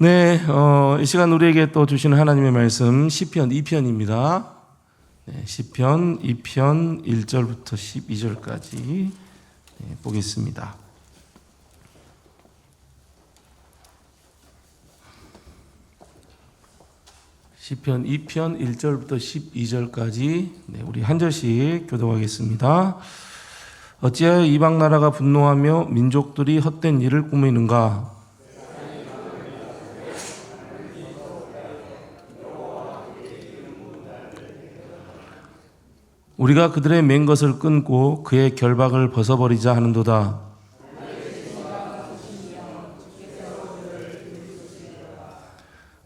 네, 이 시간 우리에게 또 주시는 하나님의 말씀 시편 2편입니다. 네, 시편 2편 1절부터 12절까지 보겠습니다. 시편 2편 1절부터 12절까지 우리 한 절씩 교독하겠습니다. 어찌하여 이방 나라가 분노하며 민족들이 헛된 일을 꾸미는가? 우리가 그들의 맨 것을 끊고 그의 결박을 벗어버리자 하는도다.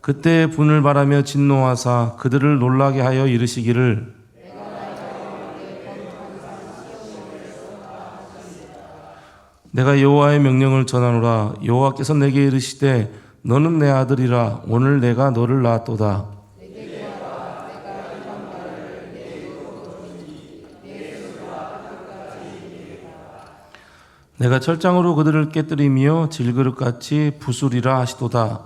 그때 분을 바라며 진노하사 그들을 놀라게 하여 이르시기를 내가 여호와의 명령을 전하노라. 여호와께서 내게 이르시되 너는 내 아들이라. 오늘 내가 너를 낳았도다. 내가 철장으로 그들을 깨뜨리며 질그릇같이 부수리라 하시도다.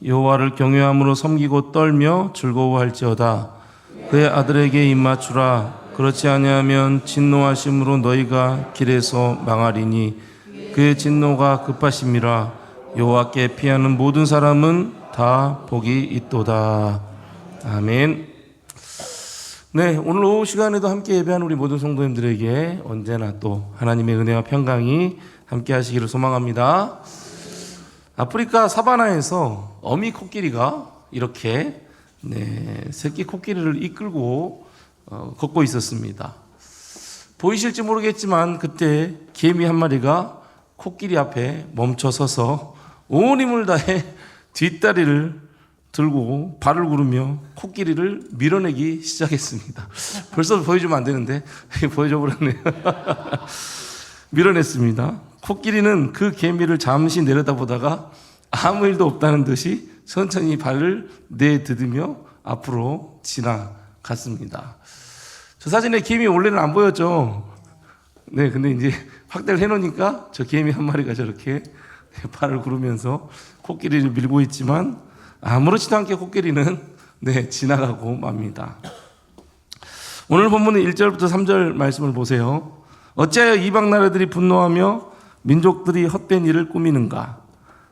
여호와를 경외함으로 섬기고 떨며 즐거워할지어다. 그의 아들에게 입맞추라. 그렇지 아니하면 진노하심으로 너희가 길에서 망하리니 그의 진노가 급하심이라. 여호와께 피하는 모든 사람은 다 복이 있도다. 아멘. 네, 오늘 오후 시간에도 함께 예배한 우리 모든 성도님들에게 언제나 또 하나님의 은혜와 평강이 함께 하시기를 소망합니다. 아프리카 사바나에서 어미 코끼리가 이렇게 새끼 코끼리를 이끌고 걷고 있었습니다. 보이실지 모르겠지만 그때 개미 한 마리가 코끼리 앞에 멈춰 서서 온 힘을 다해 뒷다리를 들고 발을 구르며 코끼리를 밀어내기 시작했습니다. 벌써 보여주면 안 되는데 보여줘 버렸네요. 밀어냈습니다. 코끼리는 그 개미를 잠시 내려다보다가 아무 일도 없다는 듯이 천천히 발을 내디디며 앞으로 지나갔습니다. 저 사진에 개미 원래는 안 보였죠. 네, 근데 이제 확대를 해놓으니까 저 개미 한 마리가 저렇게 발을 구르면서 코끼리를 밀고 있지만 아무렇지도 않게 코끼리는 지나가고 맙니다. 오늘 본문의 1절부터 3절 말씀을 보세요. 어찌하여 이방 나라들이 분노하며 민족들이 헛된 일을 꾸미는가?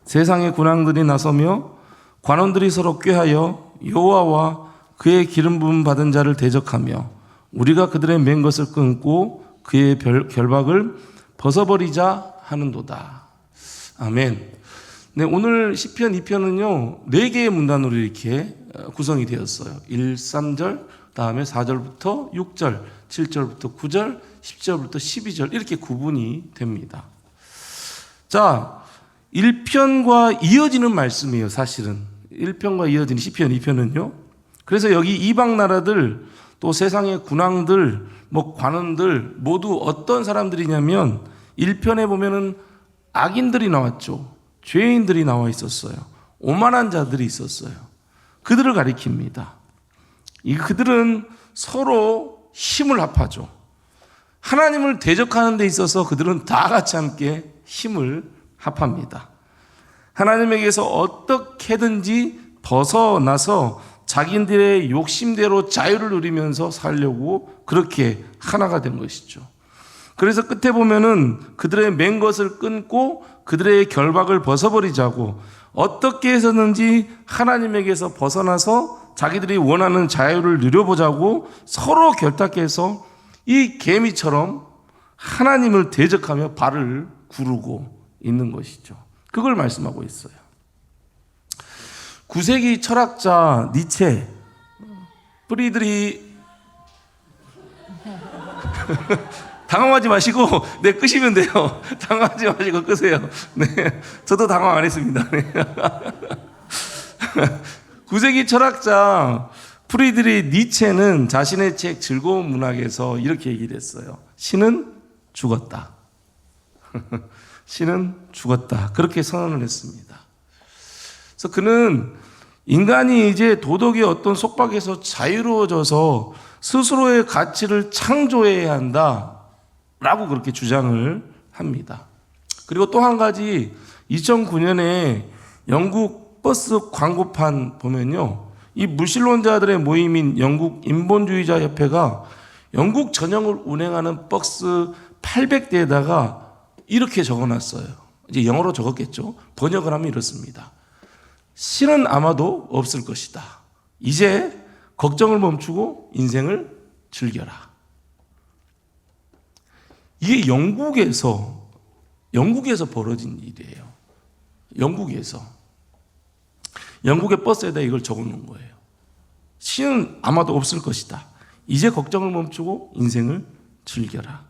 세상의 군왕들이 나서며 관원들이 서로 꾀하여 여호와와 그의 기름 부음 받은 자를 대적하며 우리가 그들의 맨 것을 끊고 그의 결박을 벗어버리자 하는도다. 아멘. 네, 오늘 시편 2편은요 4개의 문단으로 이렇게 구성이 되었어요. 1, 3절, 다음에 4절부터 6절, 7절부터 9절, 10절부터 12절 이렇게 구분이 됩니다. 자, 1편과 이어지는 말씀이에요. 사실은 1편과 이어지는 시편 2편은요. 그래서 여기 이방 나라들 또 세상의 군왕들 관원들 모두 어떤 사람들이냐면 1편에 보면은 악인들이 나왔죠. 죄인들이 나와 있었어요. 오만한 자들이 있었어요. 그들을 가리킵니다. 그들은 서로 힘을 합하죠. 하나님을 대적하는 데 있어서 그들은 다 같이 함께 힘을 합합니다. 하나님에게서 어떻게든지 벗어나서 자기들의 욕심대로 자유를 누리면서 살려고 그렇게 하나가 된 것이죠. 그래서 끝에 보면은 그들의 맨 것을 끊고 그들의 결박을 벗어버리자고 어떻게 해서든지 하나님에게서 벗어나서 자기들이 원하는 자유를 누려보자고 서로 결탁해서 이 개미처럼 하나님을 대적하며 발을 구르고 있는 것이죠. 그걸 말씀하고 있어요. 9세기 철학자 니체 프리드리 당황하지 마시고 끄시면 돼요. 당황하지 마시고 끄세요. 저도 당황 안 했습니다. 9세기 철학자 프리드리 니체는 자신의 책 즐거운 문학에서 이렇게 얘기를 했어요. 신은 죽었다. 신은 죽었다. 그렇게 선언을 했습니다. 그래서 그는 인간이 이제 도덕의 어떤 속박에서 자유로워져서 스스로의 가치를 창조해야 한다. 라고 그렇게 주장을 합니다. 그리고 또 한 가지 2009년에 영국 버스 광고판 보면요, 이 무신론자들의 모임인 영국 인본주의자 협회가 영국 전역을 운행하는 버스 800대에다가 이렇게 적어놨어요. 이제 영어로 적었겠죠. 번역을 하면 이렇습니다. 신은 아마도 없을 것이다. 이제 걱정을 멈추고 인생을 즐겨라. 이게 영국에서 벌어진 일이에요. 영국의 버스에다 이걸 적어놓은 거예요. 신은 아마도 없을 것이다. 이제 걱정을 멈추고 인생을 즐겨라.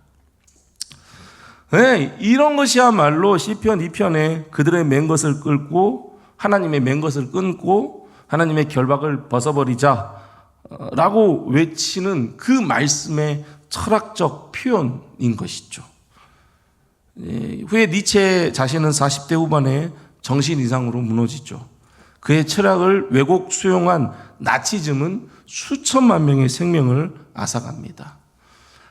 네, 이런 것이야말로 시편 2편에 그들의 맨 것을 끌고 하나님의 맨 것을 끊고 하나님의 결박을 벗어버리자 라고 외치는 그 말씀의 철학적 표현인 것이죠. 후에 니체 자신은 40대 후반에 정신 이상으로 무너지죠. 그의 철학을 왜곡 수용한 나치즘은 수천만 명의 생명을 앗아갑니다.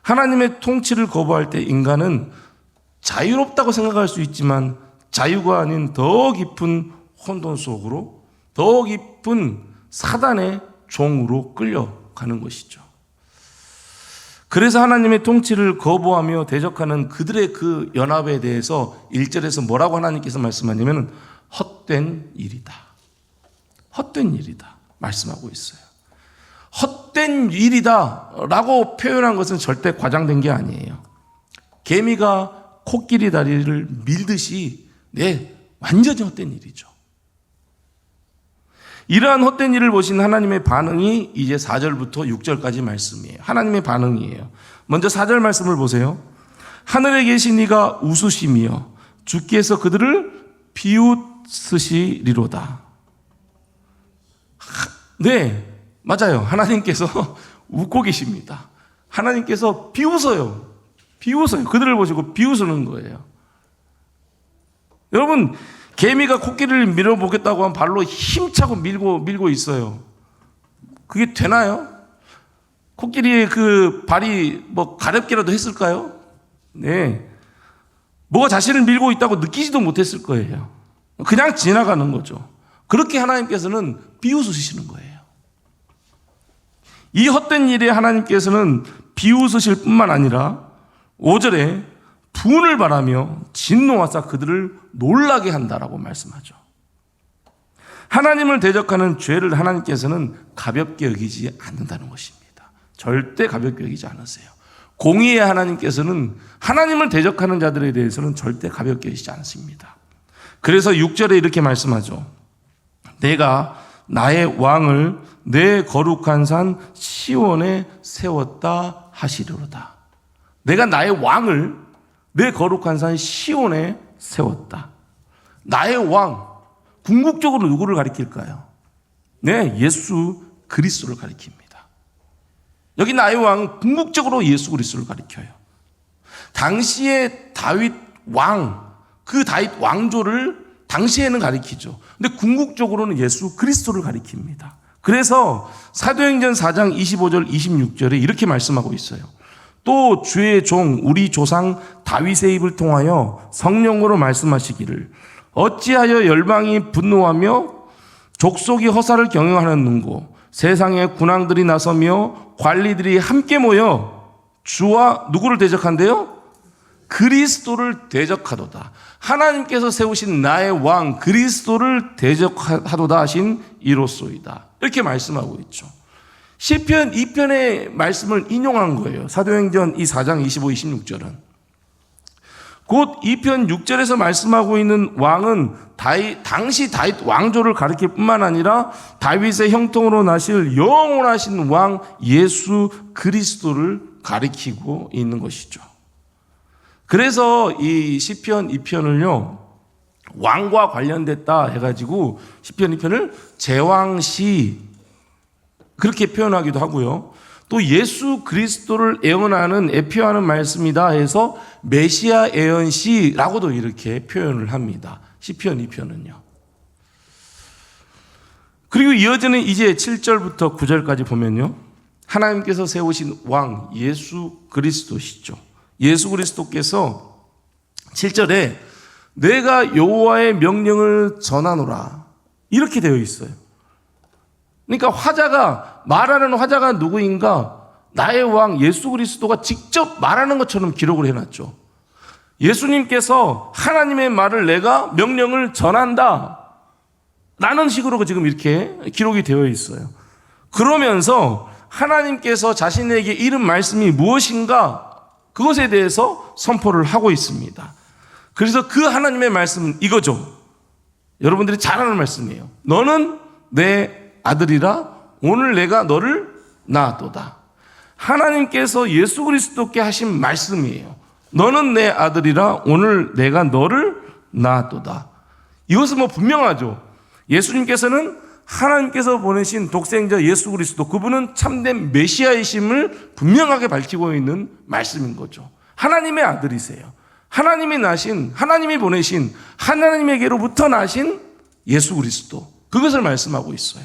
하나님의 통치를 거부할 때 인간은 자유롭다고 생각할 수 있지만 자유가 아닌 더 깊은 혼돈 속으로, 더 깊은 사단의 종으로 끌려가는 것이죠. 그래서 하나님의 통치를 거부하며 대적하는 그들의 그 연합에 대해서 1절에서 뭐라고 하나님께서 말씀하냐면 헛된 일이다. 헛된 일이다 말씀하고 있어요. 헛된 일이다 라고 표현한 것은 절대 과장된 게 아니에요. 개미가 코끼리 다리를 밀듯이 완전히 헛된 일이죠. 이러한 헛된 일을 보신 하나님의 반응이 이제 4절부터 6절까지 말씀이에요. 하나님의 반응이에요. 먼저 4절 말씀을 보세요. 하늘에 계신 이가 웃으시며 주께서 그들을 비웃으시리로다. 네, 맞아요. 하나님께서 웃고 계십니다. 하나님께서 비웃어요. 그들을 보시고 비웃는 거예요. 여러분, 개미가 코끼리를 밀어보겠다고 하면 발로 힘차고 밀고 있어요. 그게 되나요? 코끼리의 그 발이 가렵게라도 했을까요? 네. 뭐가 자신을 밀고 있다고 느끼지도 못했을 거예요. 그냥 지나가는 거죠. 그렇게 하나님께서는 비웃으시는 거예요. 이 헛된 일에 하나님께서는 비웃으실 뿐만 아니라 5절에 분을 바라며 진노하사 그들을 놀라게 한다라고 말씀하죠. 하나님을 대적하는 죄를 하나님께서는 가볍게 여기지 않는다는 것입니다. 절대 가볍게 여기지 않으세요. 공의의 하나님께서는 하나님을 대적하는 자들에 대해서는 절대 가볍게 여기지 않습니다. 그래서 6절에 이렇게 말씀하죠. 내가 나의 왕을 내 거룩한 산 시온에 세웠다 하시리로다. 내가 나의 왕을 내 거룩한 산 시온에 세웠다. 나의 왕, 궁극적으로 누구를 가리킬까요? 네, 예수 그리스도를 가리킵니다. 여기 나의 왕, 궁극적으로 예수 그리스도를 가리켜요. 당시의 다윗 왕, 그 다윗 왕조를 당시에는 가리키죠. 근데 궁극적으로는 예수 그리스도를 가리킵니다. 그래서 사도행전 4장 25절 26절에 이렇게 말씀하고 있어요. 또 주의 종 우리 조상 다윗의 입을 통하여 성령으로 말씀하시기를 어찌하여 열방이 분노하며 족속이 허사를 경영하는는고 세상의 군왕들이 나서며 관리들이 함께 모여 주와 누구를 대적한대요? 그리스도를 대적하도다. 하나님께서 세우신 나의 왕 그리스도를 대적하도다 하신 이로소이다. 이렇게 말씀하고 있죠. 시편 2편의 말씀을 인용한 거예요. 사도행전 4장 25, 26절은. 곧 2편 6절에서 말씀하고 있는 왕은 당시 다윗 왕조를 가리킬 뿐만 아니라 다윗의 형통으로 나실 영원하신 왕 예수 그리스도를 가리키고 있는 것이죠. 그래서 이 시편 2편을요 왕과 관련됐다 해가지고 시편 2편을 제왕시 그렇게 표현하기도 하고요. 또 예수 그리스도를 예언하는 에피하는 말씀이다 해서 메시아 예언시라고도 이렇게 표현을 합니다. 시편 2편은요. 그리고 이어지는 이제 7절부터 9절까지 보면요. 하나님께서 세우신 왕 예수 그리스도시죠. 예수 그리스도께서 7절에 내가 여호와의 명령을 전하노라 이렇게 되어 있어요. 그러니까 말하는 화자가 누구인가? 나의 왕 예수 그리스도가 직접 말하는 것처럼 기록을 해놨죠. 예수님께서 하나님의 말을 내가 명령을 전한다 라는 식으로 지금 이렇게 기록이 되어 있어요. 그러면서 하나님께서 자신에게 이른 말씀이 무엇인가 그것에 대해서 선포를 하고 있습니다. 그래서 그 하나님의 말씀은 이거죠. 여러분들이 잘 아는 말씀이에요. 너는 내 아들이라 오늘 내가 너를 낳았도다. 하나님께서 예수 그리스도께 하신 말씀이에요. 너는 내 아들이라 오늘 내가 너를 낳았도다. 이것은 분명하죠. 예수님께서는 하나님께서 보내신 독생자 예수 그리스도, 그분은 참된 메시아이심을 분명하게 밝히고 있는 말씀인 거죠. 하나님의 아들이세요. 하나님이 보내신 하나님에게로부터 나신 예수 그리스도, 그것을 말씀하고 있어요.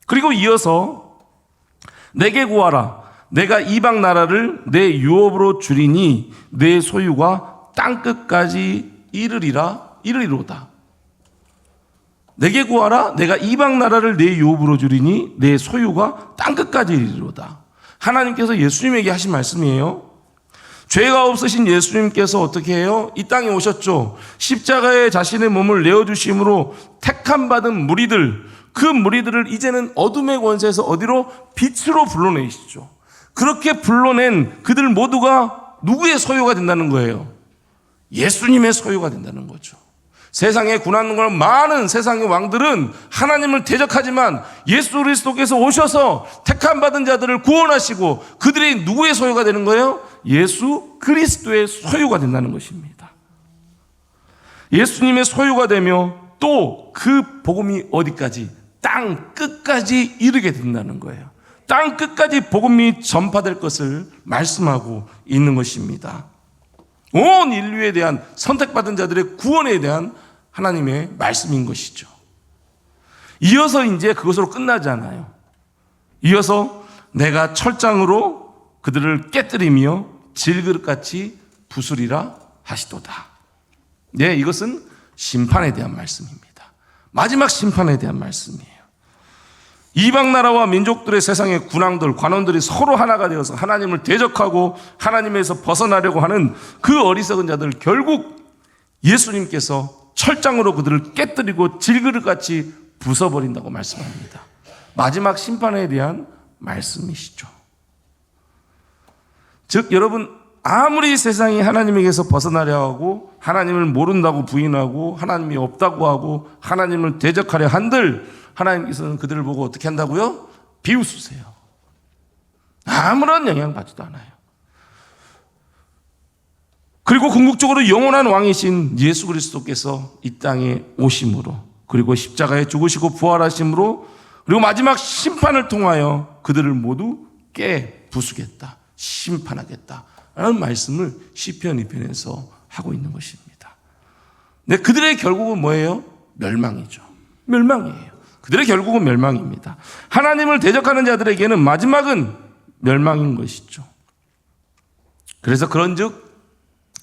그리고 이어서 내게 구하라. 내가 이방 나라를 내 유업으로 주리니 내 소유가 땅끝까지 이르리로다. 내게 구하라. 내가 이방 나라를 내 유업으로 주리니 내 소유가 땅끝까지 이르리로다. 하나님께서 예수님에게 하신 말씀이에요. 죄가 없으신 예수님께서 어떻게 해요? 이 땅에 오셨죠. 십자가에 자신의 몸을 내어주심으로 택함 받은 무리들, 그 무리들을 이제는 어둠의 권세에서 어디로? 빛으로 불러내시죠. 그렇게 불러낸 그들 모두가 누구의 소유가 된다는 거예요? 예수님의 소유가 된다는 거죠. 세상에 군하는 많은 세상의 왕들은 하나님을 대적하지만 예수 그리스도께서 오셔서 택함 받은 자들을 구원하시고 그들이 누구의 소유가 되는 거예요? 예수 그리스도의 소유가 된다는 것입니다. 예수님의 소유가 되며 또 그 복음이 어디까지? 땅 끝까지 이르게 된다는 거예요. 땅 끝까지 복음이 전파될 것을 말씀하고 있는 것입니다. 온 인류에 대한 선택받은 자들의 구원에 대한 하나님의 말씀인 것이죠. 이어서 이제 그것으로 끝나지 않아요. 이어서 내가 철장으로 그들을 깨뜨리며 질그릇같이 부수리라 하시도다. 네, 이것은 심판에 대한 말씀입니다. 마지막 심판에 대한 말씀이에요. 이방 나라와 민족들의 세상의 군왕들, 관원들이 서로 하나가 되어서 하나님을 대적하고 하나님에서 벗어나려고 하는 그 어리석은 자들, 결국 예수님께서 철장으로 그들을 깨뜨리고 질그릇같이 부숴버린다고 말씀합니다. 마지막 심판에 대한 말씀이시죠. 즉 여러분, 아무리 세상이 하나님에게서 벗어나려 하고 하나님을 모른다고 부인하고 하나님이 없다고 하고 하나님을 대적하려 한들 하나님께서는 그들을 보고 어떻게 한다고요? 비웃으세요. 아무런 영향받지도 않아요. 그리고 궁극적으로 영원한 왕이신 예수 그리스도께서 이 땅에 오심으로, 그리고 십자가에 죽으시고 부활하심으로, 그리고 마지막 심판을 통하여 그들을 모두 부수겠다, 심판하겠다 라는 말씀을 시편 2편에서 하고 있는 것입니다. 근데 그들의 결국은 뭐예요? 멸망이죠. 멸망이에요. 그들의 결국은 멸망입니다. 하나님을 대적하는 자들에게는 마지막은 멸망인 것이죠. 그래서 그런즉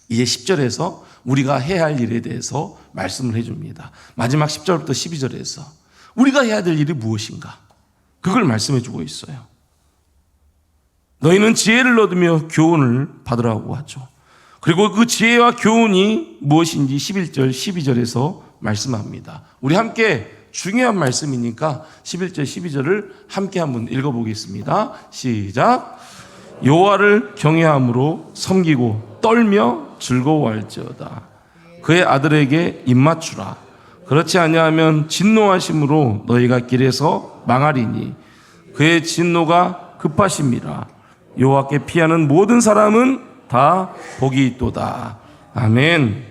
이제 10절에서 우리가 해야 할 일에 대해서 말씀을 해줍니다. 마지막 10절부터 12절에서 우리가 해야 될 일이 무엇인가? 그걸 말씀해 주고 있어요. 너희는 지혜를 얻으며 교훈을 받으라고 하죠. 그리고 그 지혜와 교훈이 무엇인지 11절, 12절에서 말씀합니다. 우리 함께 중요한 말씀이니까 11절, 12절을 함께 한번 읽어보겠습니다. 시작. 여호와를 경외함으로 섬기고 떨며 즐거워할지어다. 그의 아들에게 입맞추라. 그렇지 아니하면 진노하심으로 너희가 길에서 망하리니 그의 진노가 급하심이라. 여호와께 피하는 모든 사람은 다 복이 있도다. 아멘.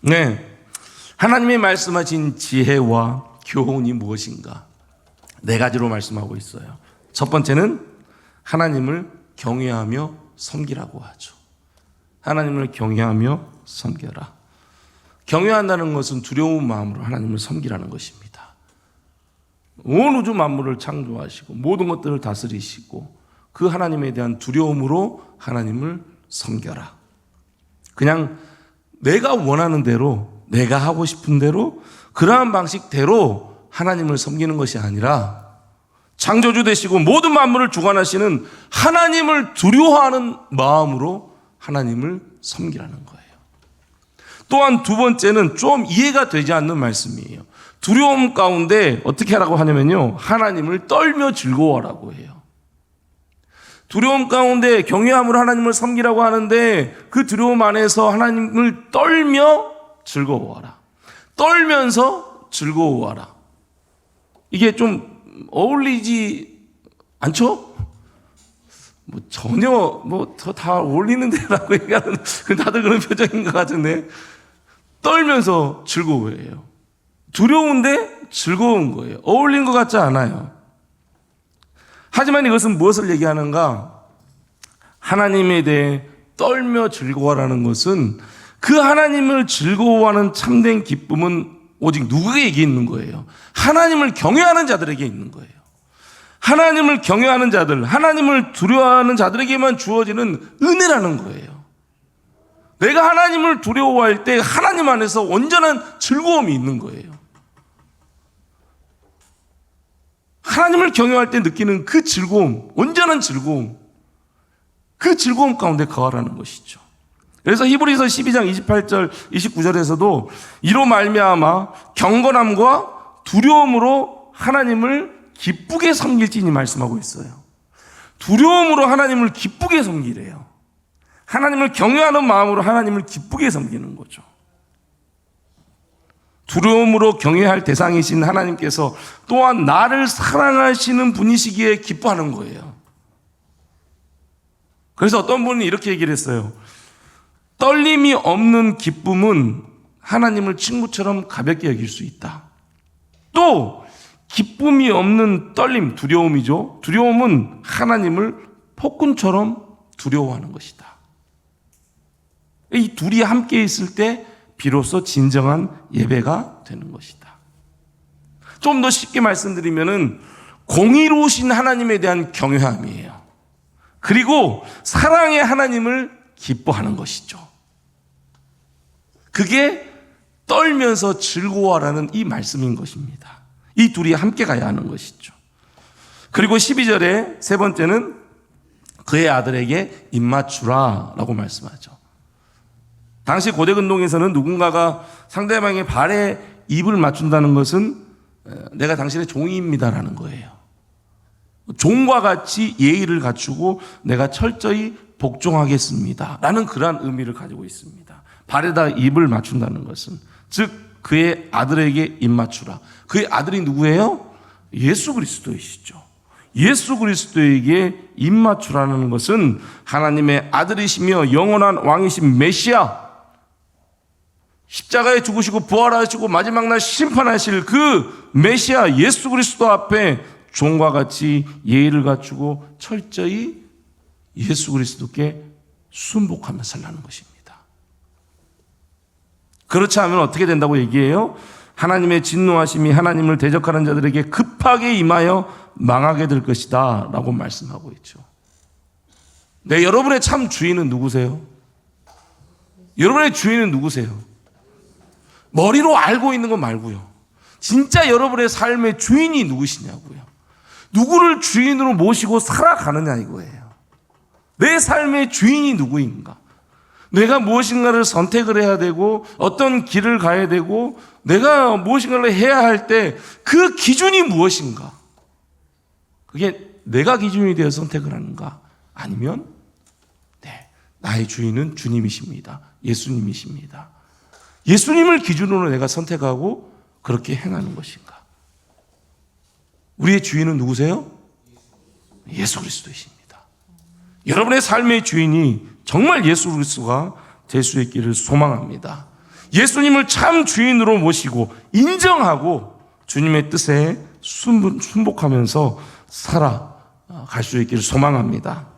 네, 하나님이 말씀하신 지혜와 교훈이 무엇인가? 네 가지로 말씀하고 있어요. 첫 번째는 하나님을 경외하며 섬기라고 하죠. 하나님을 경외하며 섬겨라. 경외한다는 것은 두려운 마음으로 하나님을 섬기라는 것입니다. 온 우주 만물을 창조하시고 모든 것들을 다스리시고 그 하나님에 대한 두려움으로 하나님을 섬겨라. 그냥 내가 원하는 대로, 내가 하고 싶은 대로, 그러한 방식대로 하나님을 섬기는 것이 아니라 창조주 되시고 모든 만물을 주관하시는 하나님을 두려워하는 마음으로 하나님을 섬기라는 거예요. 또한 두 번째는 좀 이해가 되지 않는 말씀이에요. 두려움 가운데 어떻게 하라고 하냐면요, 하나님을 떨며 즐거워하라고 해요. 두려움 가운데 경외함으로 하나님을 섬기라고 하는데 그 두려움 안에서 하나님을 떨며 즐거워하라. 떨면서 즐거워하라. 이게 좀 어울리지 않죠? 전혀 다 어울리는데라고 얘기하는, 다들 그런 표정인 것 같은데, 떨면서 즐거워해요. 두려운데 즐거운 거예요. 어울린 것 같지 않아요. 하지만 이것은 무엇을 얘기하는가? 하나님에 대해 떨며 즐거워하라는 것은 그 하나님을 즐거워하는 참된 기쁨은 오직 누구에게 있는 거예요? 하나님을 경외하는 자들에게 있는 거예요. 하나님을 경외하는 자들, 하나님을 두려워하는 자들에게만 주어지는 은혜라는 거예요. 내가 하나님을 두려워할 때 하나님 안에서 온전한 즐거움이 있는 거예요. 하나님을 경외할 때 느끼는 그 즐거움, 온전한 즐거움, 그 즐거움 가운데 거하라는 것이죠. 그래서 히브리서 12장 28절, 29절에서도 이로 말미암아 경건함과 두려움으로 하나님을 기쁘게 섬길지니 말씀하고 있어요. 두려움으로 하나님을 기쁘게 섬기래요. 하나님을 경외하는 마음으로 하나님을 기쁘게 섬기는 거죠. 두려움으로 경외할 대상이신 하나님께서 또한 나를 사랑하시는 분이시기에 기뻐하는 거예요. 그래서 어떤 분이 이렇게 얘기를 했어요. 떨림이 없는 기쁨은 하나님을 친구처럼 가볍게 여길 수 있다. 또 기쁨이 없는 떨림, 두려움이죠. 두려움은 하나님을 폭군처럼 두려워하는 것이다. 이 둘이 함께 있을 때 비로소 진정한 예배가 되는 것이다. 좀 더 쉽게 말씀드리면은 공의로우신 하나님에 대한 경외함이에요. 그리고 사랑의 하나님을 기뻐하는 것이죠. 그게 떨면서 즐거워하라는 이 말씀인 것입니다. 이 둘이 함께 가야 하는 것이죠. 그리고 12절에 세 번째는 그의 아들에게 입맞추라 라고 말씀하죠. 당시 고대 근동에서는 누군가가 상대방의 발에 입을 맞춘다는 것은 내가 당신의 종입니다라는 거예요. 종과 같이 예의를 갖추고 내가 철저히 복종하겠습니다 라는 그러한 의미를 가지고 있습니다. 발에다 입을 맞춘다는 것은, 즉 그의 아들에게 입 맞추라. 그의 아들이 누구예요? 예수 그리스도이시죠. 예수 그리스도에게 입 맞추라는 것은 하나님의 아들이시며 영원한 왕이신 메시아, 십자가에 죽으시고 부활하시고 마지막 날 심판하실 그 메시아 예수 그리스도 앞에 종과 같이 예의를 갖추고 철저히 예수 그리스도께 순복하며 살라는 것입니다. 그렇지 않으면 어떻게 된다고 얘기해요? 하나님의 진노하심이 하나님을 대적하는 자들에게 급하게 임하여 망하게 될 것이다 라고 말씀하고 있죠. 네, 여러분의 참 주인은 누구세요? 여러분의 주인은 누구세요? 머리로 알고 있는 거 말고요. 진짜 여러분의 삶의 주인이 누구시냐고요. 누구를 주인으로 모시고 살아가느냐 이거예요. 내 삶의 주인이 누구인가? 내가 무엇인가를 선택을 해야 되고 어떤 길을 가야 되고 내가 무엇인가를 해야 할 때 그 기준이 무엇인가? 그게 내가 기준이 되어 선택을 하는가? 아니면 나의 주인은 주님이십니다. 예수님이십니다. 예수님을 기준으로 내가 선택하고 그렇게 행하는 것인가? 우리의 주인은 누구세요? 예수 그리스도이십니다. 여러분의 삶의 주인이 정말 예수 그리스도가 될 수 있기를 소망합니다. 예수님을 참 주인으로 모시고 인정하고 주님의 뜻에 순복하면서 살아갈 수 있기를 소망합니다.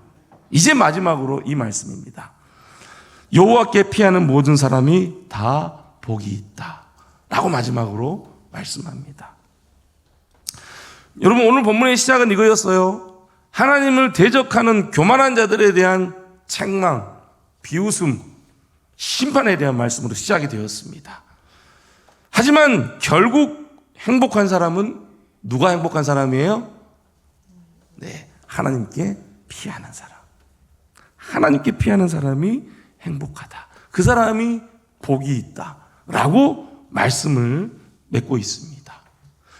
이제 마지막으로 이 말씀입니다. 여호와께 피하는 모든 사람이 다 복이 있다 라고 마지막으로 말씀합니다. 여러분, 오늘 본문의 시작은 이거였어요. 하나님을 대적하는 교만한 자들에 대한 책망, 비웃음, 심판에 대한 말씀으로 시작이 되었습니다. 하지만 결국 행복한 사람은 누가 행복한 사람이에요? 네, 하나님께 피하는 사람. 하나님께 피하는 사람이 행복하다. 그 사람이 복이 있다. 라고 말씀을 맺고 있습니다.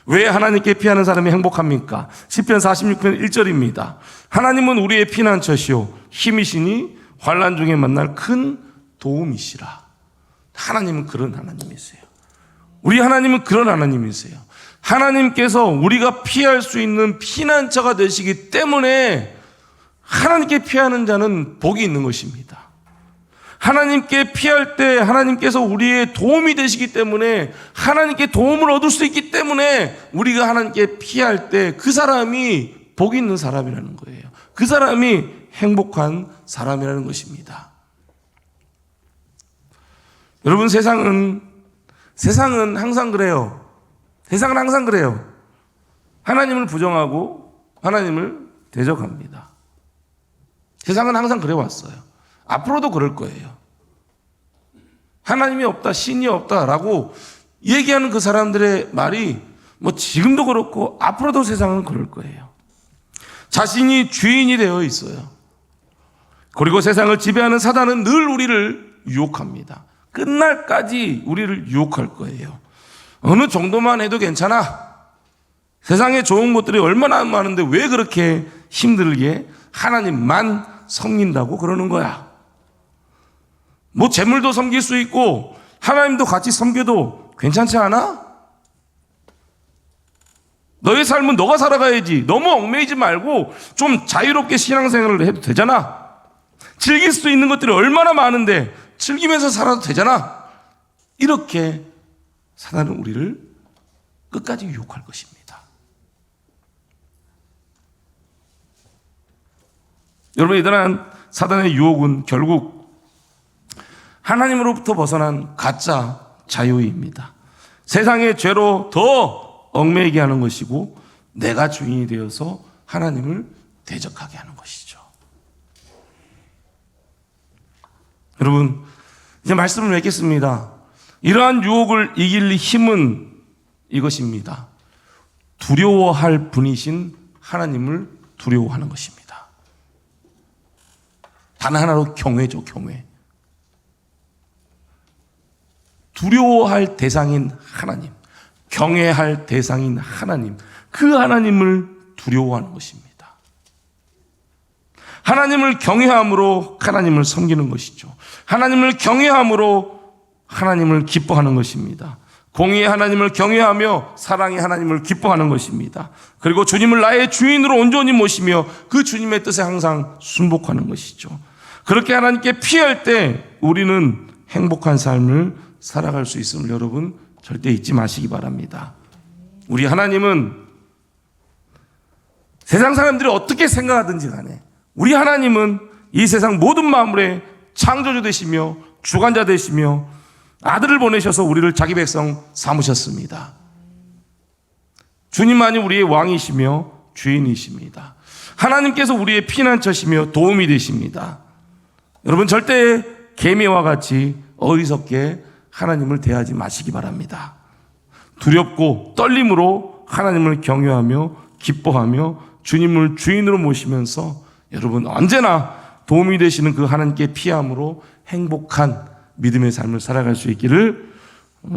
왜 하나님께 피하는 사람이 행복합니까? 시편 46편 1절입니다. 하나님은 우리의 피난처시오 힘이시니 환난 중에 만날 큰 도움이시라. 하나님은 그런 하나님이세요. 우리 하나님은 그런 하나님이세요. 하나님께서 우리가 피할 수 있는 피난처가 되시기 때문에 하나님께 피하는 자는 복이 있는 것입니다. 하나님께 피할 때 하나님께서 우리의 도움이 되시기 때문에, 하나님께 도움을 얻을 수 있기 때문에 우리가 하나님께 피할 때 그 사람이 복 있는 사람이라는 거예요. 그 사람이 행복한 사람이라는 것입니다. 여러분, 세상은 항상 그래요. 세상은 항상 그래요. 하나님을 부정하고 하나님을 대적합니다. 세상은 항상 그래왔어요. 앞으로도 그럴 거예요. 하나님이 없다, 신이 없다라고 얘기하는 그 사람들의 말이 지금도 그렇고 앞으로도 세상은 그럴 거예요. 자신이 주인이 되어 있어요. 그리고 세상을 지배하는 사단은 늘 우리를 유혹합니다. 끝날까지 우리를 유혹할 거예요. 어느 정도만 해도 괜찮아. 세상에 좋은 것들이 얼마나 많은데 왜 그렇게 힘들게 하나님만 섬긴다고 그러는 거야. 재물도 섬길 수 있고 하나님도 같이 섬겨도 괜찮지 않아? 너의 삶은 너가 살아가야지. 너무 얽매이지 말고 좀 자유롭게 신앙생활을 해도 되잖아. 즐길 수 있는 것들이 얼마나 많은데 즐기면서 살아도 되잖아. 이렇게 사단은 우리를 끝까지 유혹할 것입니다. 여러분, 이러한 사단의 유혹은 결국 하나님으로부터 벗어난 가짜 자유입니다. 세상의 죄로 더 얽매이게 하는 것이고 내가 주인이 되어서 하나님을 대적하게 하는 것이죠. 여러분, 이제 말씀을 맺겠습니다. 이러한 유혹을 이길 힘은 이것입니다. 두려워할 분이신 하나님을 두려워하는 것입니다. 단 하나로 경외죠, 경외. 두려워할 대상인 하나님, 경외할 대상인 하나님, 그 하나님을 두려워하는 것입니다. 하나님을 경외함으로 하나님을 섬기는 것이죠. 하나님을 경외함으로 하나님을 기뻐하는 것입니다. 공의의 하나님을 경외하며 사랑의 하나님을 기뻐하는 것입니다. 그리고 주님을 나의 주인으로 온전히 모시며 그 주님의 뜻에 항상 순복하는 것이죠. 그렇게 하나님께 피할 때 우리는 행복한 삶을 살아갈 수 있음을 여러분 절대 잊지 마시기 바랍니다. 우리 하나님은 세상 사람들이 어떻게 생각하든지 간에 우리 하나님은 이 세상 모든 만물의 창조주 되시며 주관자 되시며 아들을 보내셔서 우리를 자기 백성 삼으셨습니다. 주님만이 우리의 왕이시며 주인이십니다. 하나님께서 우리의 피난처시며 도움이 되십니다. 여러분, 절대 개미와 같이 어리석게 하나님을 대하지 마시기 바랍니다. 두렵고 떨림으로 하나님을 경외하며 기뻐하며 주님을 주인으로 모시면서 여러분 언제나 도움이 되시는 그 하나님께 피함으로 행복한 믿음의 삶을 살아갈 수 있기를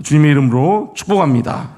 주님의 이름으로 축복합니다.